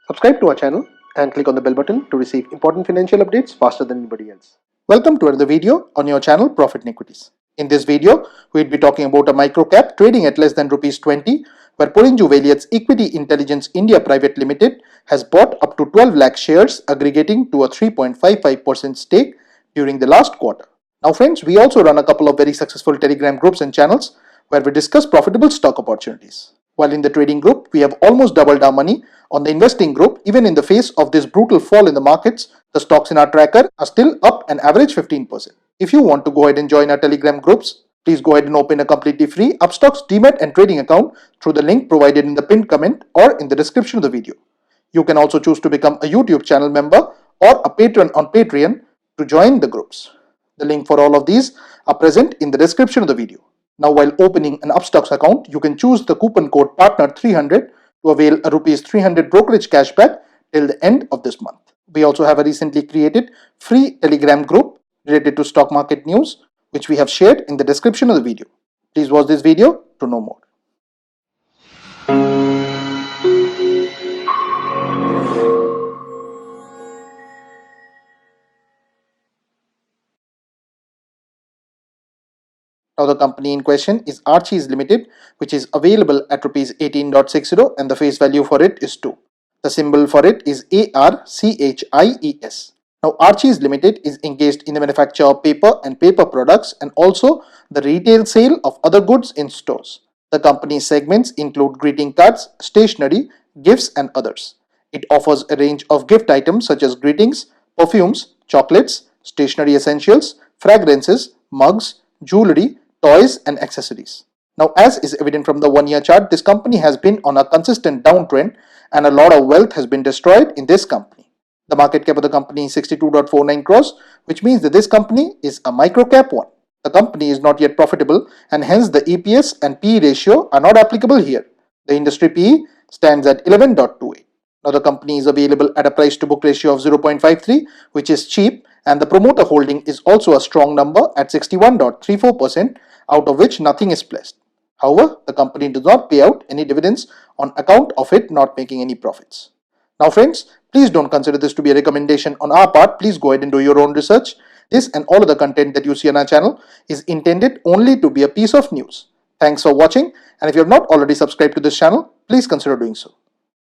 Subscribe to our channel and click on the bell button to receive important financial updates faster than anybody else. Welcome to another video on your channel Profit and Equities. In this video, we'll be talking about a microcap trading at less than Rs 20, where Porinju Veliyath Equity Intelligence India Private Limited has bought up to 12 lakh shares, aggregating to a 3.55% stake during the last quarter. Now friends, we also run a couple of very successful Telegram groups and channels where we discuss profitable stock opportunities. While in the trading group, we have almost doubled our money. On the investing group, even in the face of this brutal fall in the markets, the stocks in our tracker are still up an average 15%. If you want to go ahead and join our Telegram groups, please go ahead and open a completely free Upstocks Demat and trading account through the link provided in the pinned comment or in the description of the video. You can also choose to become a YouTube channel member or a patron on Patreon to join the groups. The link for all of these are present in the description of the video. Now, while opening an Upstocks account, you can choose the coupon code PARTNER300 to avail a Rs 300 brokerage cashback till the end of this month. We also have a recently created free Telegram group related to stock market news, which we have shared in the description of the video. Please watch this video to know more. Now the company in question is Archie's Limited, which is available at Rs 18.60 and the face value for it is 2. The symbol for it is ARCHIES. Now Archie's Limited is engaged in the manufacture of paper and paper products and also the retail sale of other goods in stores. The company's segments include greeting cards, stationery, gifts and others. It offers a range of gift items such as greetings, perfumes, chocolates, stationery essentials, fragrances, mugs, jewelry, toys and accessories. Now, as is evident from the one-year chart, this company has been on a consistent downtrend and a lot of wealth has been destroyed in this company. The market cap of the company is 62.49 crores, which means that this company is a microcap one. The company is not yet profitable and hence the EPS and PE ratio are not applicable here. The industry PE stands at 11.28. Now the company is available at a price to book ratio of 0.53, which is cheap, and the promoter holding is also a strong number at 61.34%, out of which nothing is pledged. However, the company does not pay out any dividends on account of it not making any profits. Now friends, please don't consider this to be a recommendation on our part. Please go ahead and do your own research. This and all of the content that you see on our channel is intended only to be a piece of news. Thanks for watching, and if you have not already subscribed to this channel, please consider doing so.